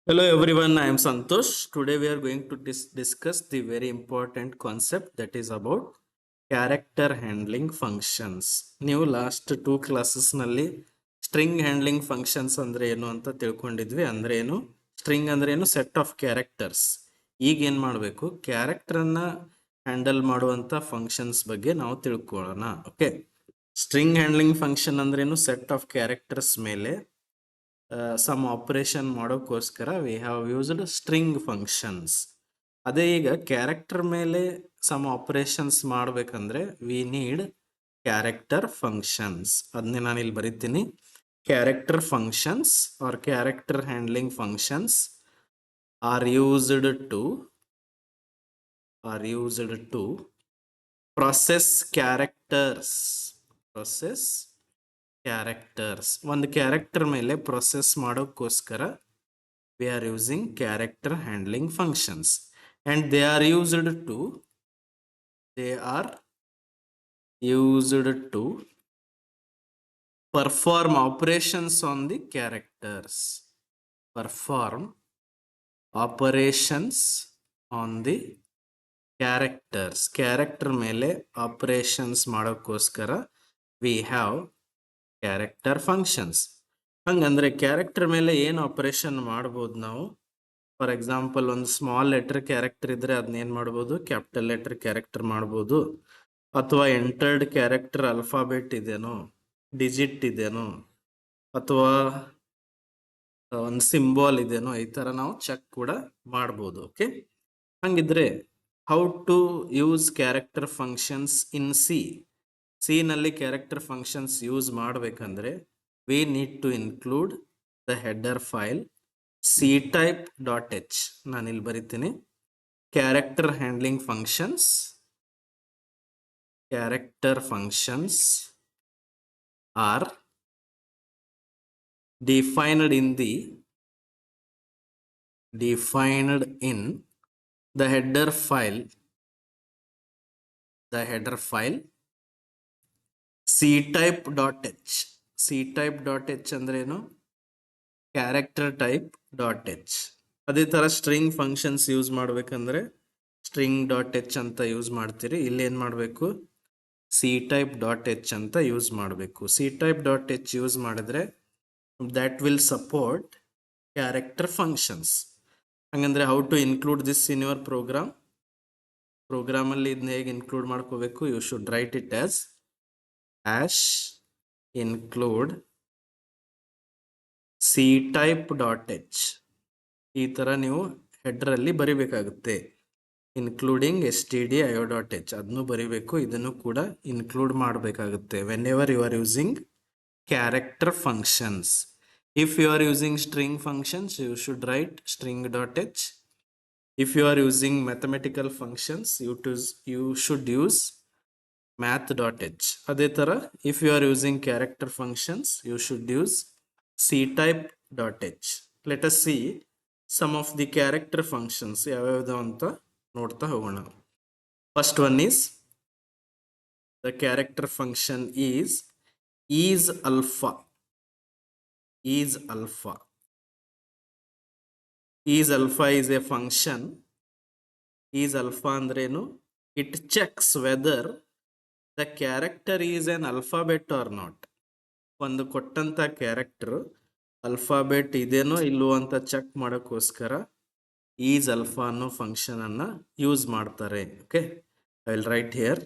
Hello everyone, I am Santosh. Today we are going to discuss the very important concept that is about character handling functions. ನೀವು last 2 classes ನಲ್ಲಿ string handling functions ಅಂದ್ರೆ ಏನು ಅಂತ ತಿಳ್ಕೊಂಡಿದ್ವಿ. ಅಂದ್ರೆ ಏನು string ಅಂದ್ರೆ ಏನು ಸೆಟ್ ಆಫ್ ಕ್ಯಾರೆಕ್ಟರ್ಸ್. ಈಗ ಏನ್ ಮಾಡಬೇಕು ಕ್ಯಾರೆಕ್ಟರ್ ಅನ್ನ ಹ್ಯಾಂಡಲ್ ಮಾಡುವಂತ ಫಂಕ್ಷನ್ಸ್ ಬಗ್ಗೆ ನಾವು ತಿಳ್ಕೊಳ್ಳೋಣ. ಓಕೆ, ಸ್ಟ್ರಿಂಗ್ ಹ್ಯಾಂಡ್ಲಿಂಗ್ ಫಂಕ್ಷನ್ ಅಂದ್ರೆ ಏನು ಸೆಟ್ ಆಫ್ ಕ್ಯಾರೆಕ್ಟರ್ಸ್ ಮೇಲೆ ಸಮ್ ಆಪರೇಷನ್ ಮಾಡೋಕ್ಕೋಸ್ಕರ we have used string functions. ಅದೇ ಈಗ ಕ್ಯಾರೆಕ್ಟರ್ ಮೇಲೆ ಸಮ್ ಆಪರೇಷನ್ಸ್ ಮಾಡ್ಬೇಕಂದ್ರೆ ವಿ ನೀಡ್ ಕ್ಯಾರೆಕ್ಟರ್ ಫಂಕ್ಷನ್ಸ್. ಅದನ್ನೇ ನಾನು ಇಲ್ಲಿ ಬರೀತೀನಿ. Character functions are character handling functions are used to process characters. ಒಂದು ಕ್ಯಾರೆಕ್ಟರ್ ಮೇಲೆ ಪ್ರೊಸೆಸ್ ಮಾಡೋಕ್ಕೋಸ್ಕರ we are using character handling functions, and they are used to perform operations on the characters. Perform operations on the characters. Character ಮೇಲೆ operations ಮಾಡೋಕ್ಕೋಸ್ಕರ we have character functions. ಹಂಗಂದ್ರೆ character ಮೇಲೆ ಏನು operation ಮಾಡ್ಬೋದು ನಾವು? For example ಒಂದು small letter character ಇದ್ರೆ ಅದನ್ನ ಏನ್ ಮಾಡ್ಬೋದು? ಕ್ಯಾಪಿಟಲ್ ಲೆಟರ್ ಕ್ಯಾರೆಕ್ಟರ್ ಮಾಡ್ಬೋದು. ಅಥವಾ ಎಂಟರ್ಡ್ ಕ್ಯಾರೆಕ್ಟರ್ ಅಲ್ಫಾಬೆಟ್ ಇದೇನೋ, ಡಿಜಿಟ್ ಇದೇನೋ, ಅಥವಾ ಒಂದು ಸಿಂಬಾಲ್ ಇದೇನೋ, ಈ ತರ ನಾವು ಚೆಕ್ ಕೂಡ ಮಾಡ್ಬೋದು. ಓಕೆ, ಹಂಗಿದ್ರೆ how to use character functions in C ನಲ್ಲಿ ಕ್ಯಾರೆಕ್ಟರ್ ಫಂಕ್ಷನ್ಸ್ ಯೂಸ್ ಮಾಡ್ಬೇಕಂದ್ರೆ we need to include the header file ctype.h. ನಾನು ಇಲ್ಲಿ ಬರೀತೀನಿ. character handling functions are defined in the header file ctype.h. ctype.h ಅಂದ್ರೆ ಏನು? Character type dot h. ಅದೇ ತರ string functions use ಮಾಡ್ಬೇಕಂದ್ರೆ ಸ್ಟ್ರಿಂಗ್ ಡಾಟ್ ಎಚ್ ಅಂತ ಯೂಸ್ ಮಾಡ್ತೀರಿ. ಇಲ್ಲಿ ಏನ್ ಮಾಡ್ಬೇಕು? ಸಿ ಟೈಪ್ ಡಾಟ್ ಎಚ್ ಅಂತ ಯೂಸ್ ಮಾಡಬೇಕು. C type dot h use ಮಾಡಿದ್ರೆ that will support character functions. ಹಂಗಂದ್ರೆ how to include this in your program ಅಲ್ಲಿ ಇದನ್ನ ಹೇಗೆ ಇನ್ಕ್ಲೂಡ್ ಮಾಡ್ಕೋಬೇಕು? You should write it as include ctype.h. ಈ ತರ ನೀವು ಹೆಡರ್ ಅಲ್ಲಿ ಬರಿಬೇಕಾಗುತ್ತೆ. ಇನ್ಕ್ಲೂಡಿಂಗ್ stdio.h ಅದನ್ನು ಬರಿಬೇಕು. ಇದನ್ನು ಕೂಡ ಇನ್ಕ್ಲೂಡ್ ಮಾಡಬೇಕಾಗುತ್ತೆ whenever you are using character functions. If you are using string functions you should write string.h. if you are using mathematical functions you should use math.h. ಅದೇ ತರ if you are using character functions you should use ctype.h. let us see some of the character functions ಯಾವ್ಯಾವುದು ಅಂತ ನೋಡ್ತಾ ಹೋಗೋಣ. first one is the character function is alpha. is alpha is a function. is alpha ಅಂದ್ರೇನು? it checks whether the character is an alphabet or not. ಒಂದು ಕೊಟ್ಟಂತ character alphabet ಇದೇನೋ ಇಲ್ಲೋ ಅಂತ ಚೆಕ್ ಮಾಡೋಕ್ಕೋಸ್ಕರ ಈಸ್ ಅಲ್ಫಾ ಅನ್ನೋ ಫಂಕ್ಷನ್ ಅನ್ನ use ಮಾಡ್ತಾರೆ. Okay, I will right here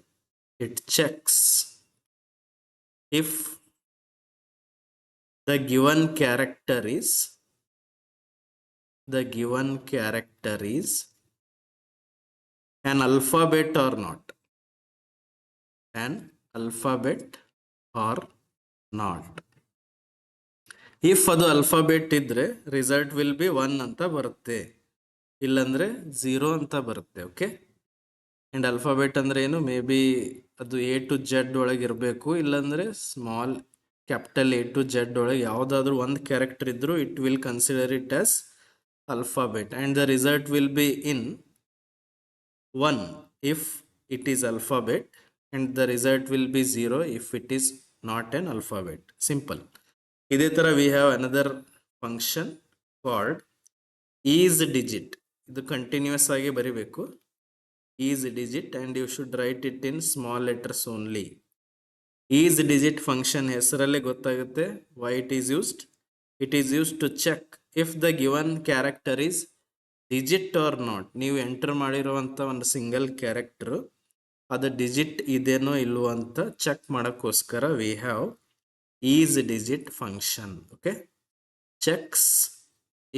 it cheques if the given character is an alphabet or not. if ಅದು ಅಲ್ಫಾಬೆಟ್ ಇದ್ರೆ ರಿಸಲ್ಟ್ ವಿಲ್ ಬಿ 1 ಅಂತ ಬರುತ್ತೆ, ಇಲ್ಲಂದ್ರೆ 0 ಅಂತ ಬರುತ್ತೆ. ಓಕೆ, ಅಂಡ್ ಅಲ್ಫಾಬೆಟ್ ಅಂದ್ರೆ ಏನು? ಮೇ ಬಿ ಅದು ಎ ಟು ಜೆಡ್ ಒಳಗೆ ಇರಬೇಕು, ಇಲ್ಲಾಂದ್ರೆ small capital A to Z ಒಳಗೆ ಯಾವ್ದಾದ್ರು ಒಂದು ಕ್ಯಾರೆಕ್ಟರ್ ಇದ್ರು it will consider it as alphabet, and the result will be in 1 if it is alphabet, and the result will be 0 if it is not an alphabet. Simple. ಇದೇ ತರ we have another function called is digit, ಇದು continuous ಆಗಿ ಬರಿಬೇಕು. Is digit and you should write it in small letters only. Is digit function ಹೆಸರಲ್ಲೇ ಗೊತ್ತಾಗುತ್ತೆ why it is used. It is used to check if the given character is digit or not. ನೀವು enter ಮಾಡಿರುವಂಥ ಒಂದು single character ಅದು digit ಇದೇನೋ ಇಲ್ವೋ ಅಂತ check ಮಾಡೋಕ್ಕೋಸ್ಕರ we have is digit function. Okay, checks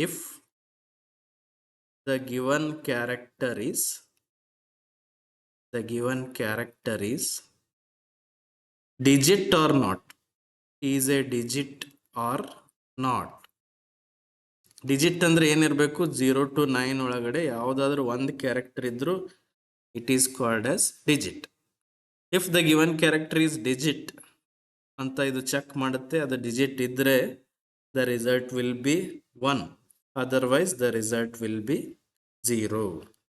if the given character is digit or not, is a digit or not. Digit ಅಂದ್ರೆ ಏನಿರಬೇಕು, 0 to 9 ಒಳಗಡೆ ಯಾವುದಾದ್ರೂ ಒಂದು ಕ್ಯಾರೆಕ್ಟರ್ ಇದ್ರೂ it is called as digit. If the given character is digit ಅಂತ ಇದು check ಮಾಡುತ್ತೆ, ಅದು ಡಿಜಿಟ್ ಇದ್ರೆ the result will be 1, otherwise the result will be 0.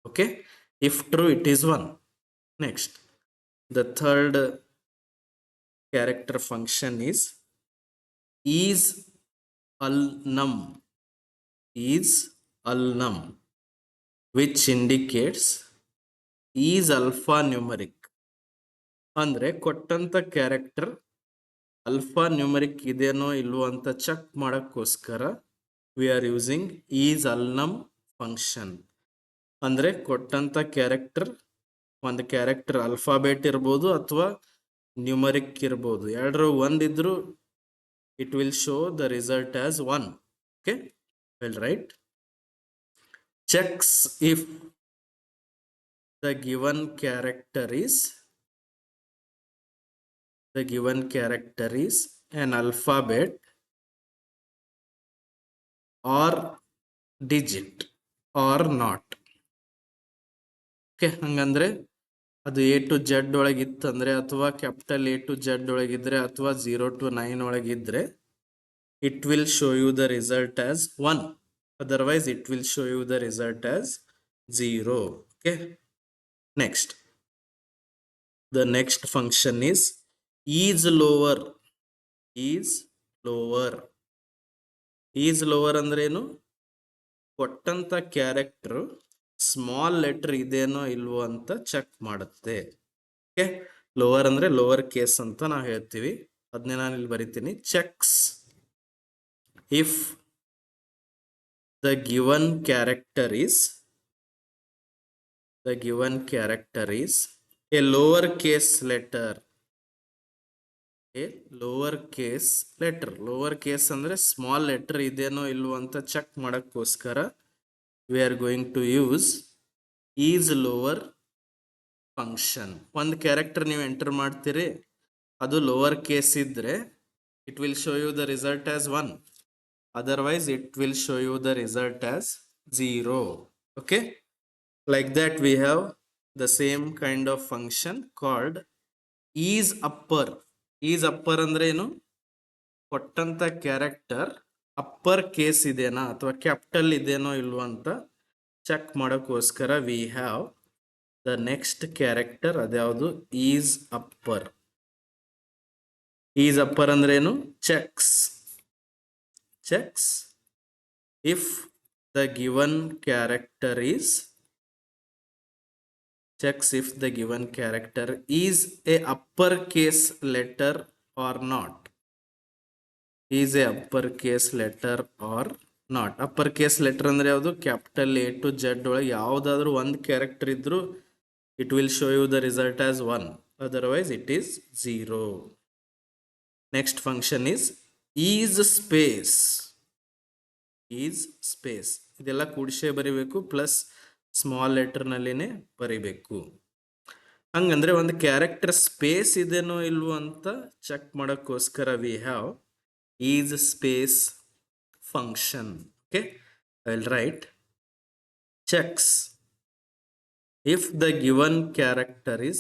Okay, if true it is 1. Next, the third character function is alnum, which indicates is alphanumeric. ಅಂದ್ರೆ ಕೊಟ್ಟಂತ character alpha numeric ಇದೇನೋ ಇಲ್ವೋ ಅಂತ ಚೆಕ್ ಮಾಡೋಕ್ಕೋಸ್ಕರ we are using is alnum function. ಅಂದ್ರೆ ಕೊಟ್ಟಂತ character, ಒಂದು character alphabet ಇರ್ಬೋದು ಅಥವಾ ನ್ಯೂಮರಿಕ್ ಇರ್ಬೋದು, ಎರಡರ ಒಂದಿದ್ರು it will show the result as 1. Okay, well, right. Checks if the given character is an alphabet or digit or not. Okay, ಹಂಗಂದ್ರೆ ಅದು A to Z ಒಳಗಿತ್ತಂದ್ರೆ ಅಥವಾ ಕ್ಯಾಪಿಟಲ್ A to Z ಒಳಗಿದ್ರೆ ಅಥವಾ 0 to 9 ಒಳಗಿದ್ರೆ it will show you the result as 1, otherwise it will show you the result as 0. Okay, next, the next function is lower. is lower ಅಂದ್ರೆ ಏನು, ಕೊಟ್ಟಂತ character small letter ಇದೇನೋ ಇಲ್ವೋ ಅಂತ check ಮಾಡುತ್ತೆ. Okay, lower ಅಂದ್ರೆ lower case ಅಂತ ನಾವು ಹೇಳ್ತೀವಿ, ಅದನ್ನೇ ನಾನು ಇಲ್ಲಿ ಬರಿತೀನಿ. Cheques if the given character is a lowercase letter. lower case ಅಂದ್ರೆ ಸ್ಮಾಲ್ ಲೆಟರ್ ಇದೇನೋ ಇಲ್ವೋ ಅಂತ ಚೆಕ್ ಮಾಡೋಕ್ಕೋಸ್ಕರ we are going to use is lower function. ಒಂದು ಕ್ಯಾರೆಕ್ಟರ್ ನೀವು ಎಂಟರ್ ಮಾಡ್ತೀರಿ, ಅದು ಲೋವರ್ ಕೇಸ್ ಇದ್ರೆ it will show you the result as 1, otherwise it will show you the result as 0. Okay, like that we have the same kind of function called is upper. ಅಂದ್ರೆ ಏನು, ಕೊಟ್ಟಂತ character upper case ಇದೆನಾ ಅಥವಾ capital ಇದೇನೋ ಇಲ್ವೋ ಅಂತ check ಮಾಡೋಕ್ಕೋಸ್ಕರ we have the next character, ಅದ್ಯಾವುದು, ಈಸ್ ಅಪ್ಪರ್. ಅಂದ್ರೆ ಏನು, checks if the given character is a uppercase letter or not. uppercase letter ಅಂದ್ರೆ ಯಾವುದು, ಕ್ಯಾಪಿಟಲ್ A to Z ಒಳಗೆ ಯಾವುದಾದ್ರೂ ಒಂದು ಕ್ಯಾರೆಕ್ಟರ್ ಇದ್ರೂ it will show you the result as 1, otherwise it is 0. next function is space. ಇದೆಲ್ಲ ಕೂಡಿಸೇ ಬರಿಬೇಕು, plus small letter ನಲ್ಲಿನೇ ಬರಿಬೇಕು. ಹಂಗಂದ್ರೆ ಒಂದು ಕ್ಯಾರೆಕ್ಟರ್ ಸ್ಪೇಸ್ ಇದೇನೋ ಇಲ್ವೋ ಅಂತ ಚೆಕ್ ಮಾಡೋಕ್ಕೋಸ್ಕರ we have is space function. Okay, I will write checks if the given character is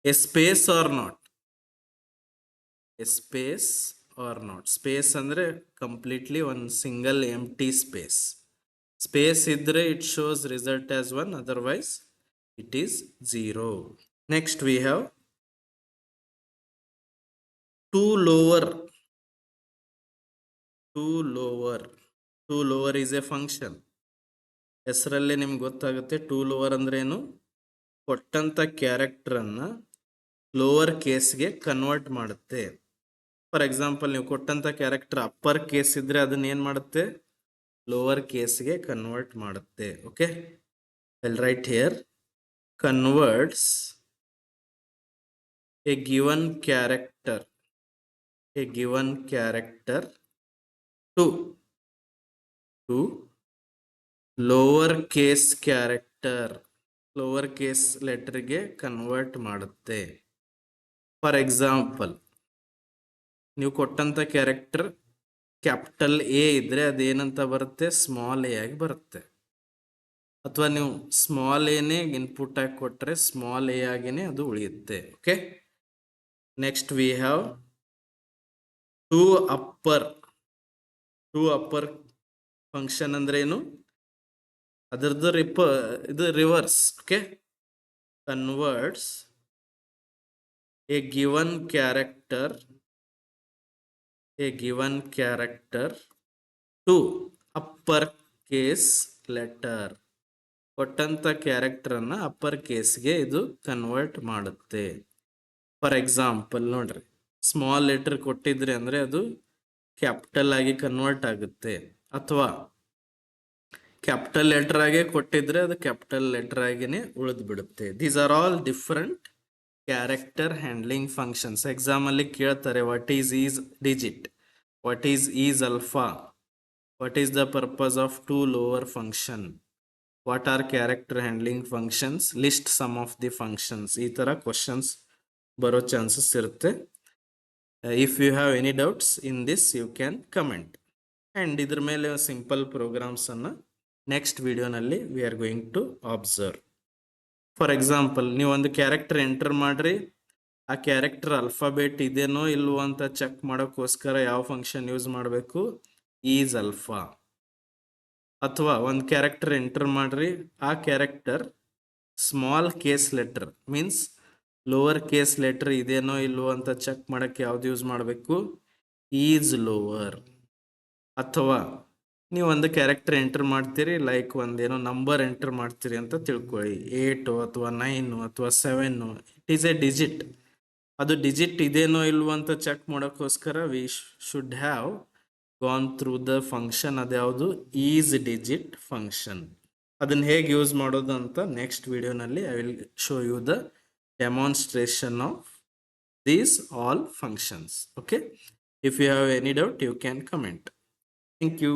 a space or not. space ಅಂದ್ರೆ ಕಂಪ್ಲೀಟ್ಲಿ ಒಂದು ಸಿಂಗಲ್ ಎಂಟಿ ಸ್ಪೇಸ್ ಇದ್ರೆ it shows result as 1, otherwise it is 0. next we have two lower to lower is a function. ಹೆಸರಲ್ಲೇ ನಿಮ್ಗೆ ಗೊತ್ತಾಗುತ್ತೆ to lower ಅಂದ್ರೆ ಏನು. ಕೊಟ್ಟಂತ character ಅನ್ನ ಲೋವರ್ ಕೇಸ್ಗೆ ಕನ್ವರ್ಟ್ ಮಾಡುತ್ತೆ. ಫಾರ್ ಎಕ್ಸಾಂಪಲ್ ನೀವು ಕೊಟ್ಟಂತ ಕ್ಯಾರೆಕ್ಟರ್ ಅಪ್ಪರ್ ಕೇಸ್ ಇದ್ರೆ ಅದನ್ನ ಏನ್ ಮಾಡುತ್ತೆ, ಲೋವರ್ ಕೇಸ್ಗೆ ಕನ್ವರ್ಟ್ ಮಾಡುತ್ತೆ. Okay, I'll right here, converts a given character to lower case character, lower case letter ಗೆ ಕನ್ವರ್ಟ್ ಮಾಡುತ್ತೆ. ಫಾರ್ ಎಕ್ಸಾಂಪಲ್ ನೀವು ಕೊಟ್ಟಂತ ಕ್ಯಾರೆಕ್ಟರ್ ಕ್ಯಾಪಿಟಲ್ ಎ ಇದ್ರೆ ಅದೇನಂತ ಬರುತ್ತೆ, ಸ್ಮಾಲ್ ಎ ಆಗಿ ಬರುತ್ತೆ. ಅಥವಾ ನೀವು ಸ್ಮಾಲ್ ಎನೇ ಇನ್ಪುಟ್ ಆಗಿ ಕೊಟ್ರೆ ಸ್ಮಾಲ್ ಎ ಆಗಿನೇ ಅದು ಉಳಿಯುತ್ತೆ. Okay, next we have to upper function ಅಂದ್ರೆ ಏನು, ಅದರದ್ದು ಇದು reverse. Okay, converts a given character to upper case letter. ಕೊಟ್ಟಂತ ಕ್ಯಾರೆಕ್ಟರ್ ಅನ್ನ ಅಪ್ಪರ್ ಕೇಸ್ಗೆ ಇದು ಕನ್ವರ್ಟ್ ಮಾಡುತ್ತೆ. ಫಾರ್ ಎಕ್ಸಾಂಪಲ್ ನೋಡ್ರಿ, ಸ್ಮಾಲ್ ಲೆಟರ್ ಕೊಟ್ಟಿದ್ರೆ ಅಂದ್ರೆ ಅದು ಕ್ಯಾಪಿಟಲ್ ಆಗಿ ಕನ್ವರ್ಟ್ ಆಗುತ್ತೆ. ಅಥವಾ ಕ್ಯಾಪಿಟಲ್ ಲೆಟರ್ ಆಗಿ ಕೊಟ್ಟಿದ್ರೆ ಅದು ಕ್ಯಾಪಿಟಲ್ ಲೆಟರ್ ಆಗಿನೇ ಉಳಿದು ಬಿಡುತ್ತೆ. These are all different character handling functions. Exam ಅಲ್ಲಿ ಕೇಳ್ತಾರೆ, what is digit, what is alpha, what is the purpose of to lower function, what are character handling functions, list some of the functions. ಈ ತರ questions ಬರೋ chances ಇರುತ್ತೆ. If you have any doubts in this you can comment. And ಇದ್ರ ಮೇಲೆ simple programs ಅನ್ನ next ವಿಡಿಯೋನಲ್ಲಿ we are going to observe. For example ನೀವು ಒಂದು ಕ್ಯಾರೆಕ್ಟರ್ ಎಂಟರ್ ಮಾಡ್ರಿ, ಆ ಕ್ಯಾರೆಕ್ಟರ್ ಅಲ್ಫಾಬೆಟ್ ಇದೇನೋ ಇಲ್ವೋ ಅಂತ ಚೆಕ್ ಮಾಡೋಕ್ಕೋಸ್ಕರ ಯಾವ ಫಂಕ್ಷನ್ ಯೂಸ್ ಮಾಡಬೇಕು, ಈಸ್ ಅಲ್ಫಾ. ಅಥವಾ ಒಂದು ಕ್ಯಾರೆಕ್ಟರ್ ಎಂಟರ್ ಮಾಡ್ರಿ, ಆ character small case letter means lower case letter ಇದೇನೋ ಇಲ್ವೋ ಅಂತ ಚೆಕ್ ಮಾಡಕ್ಕೆ ಯಾವ್ದು ಯೂಸ್ ಮಾಡಬೇಕು, ಈಸ್ ಲೋವರ್. ಅಥವಾ ನೀವು ಒಂದು ಕ್ಯಾರೆಕ್ಟರ್ ಎಂಟರ್ ಮಾಡ್ತೀರಿ, ಲೈಕ್ ಒಂದೇನೋ ನಂಬರ್ ಎಂಟರ್ ಮಾಡ್ತೀರಿ ಅಂತ ತಿಳ್ಕೊಳ್ಳಿ, 8 ಅಥವಾ 9 ಅಥವಾ 7, ಇಟ್ ಈಸ್ ಎ ಡಿಜಿಟ್. ಅದು ಡಿಜಿಟ್ ಇದೇನೋ ಇಲ್ವೋ ಅಂತ ಚೆಕ್ ಮಾಡೋಕ್ಕೋಸ್ಕರ we should have gone through the function, ಅದ್ಯಾವುದು, ಈಸ್ ಡಿಜಿಟ್ ಫಂಕ್ಷನ್. ಅದನ್ನ ಹೇಗೆ ಯೂಸ್ ಮಾಡೋದು ಅಂತ ನೆಕ್ಸ್ಟ್ ವಿಡಿಯೋನಲ್ಲಿ I will show you the demonstration of these all functions. Okay, if you have any doubt you can comment. Thank you.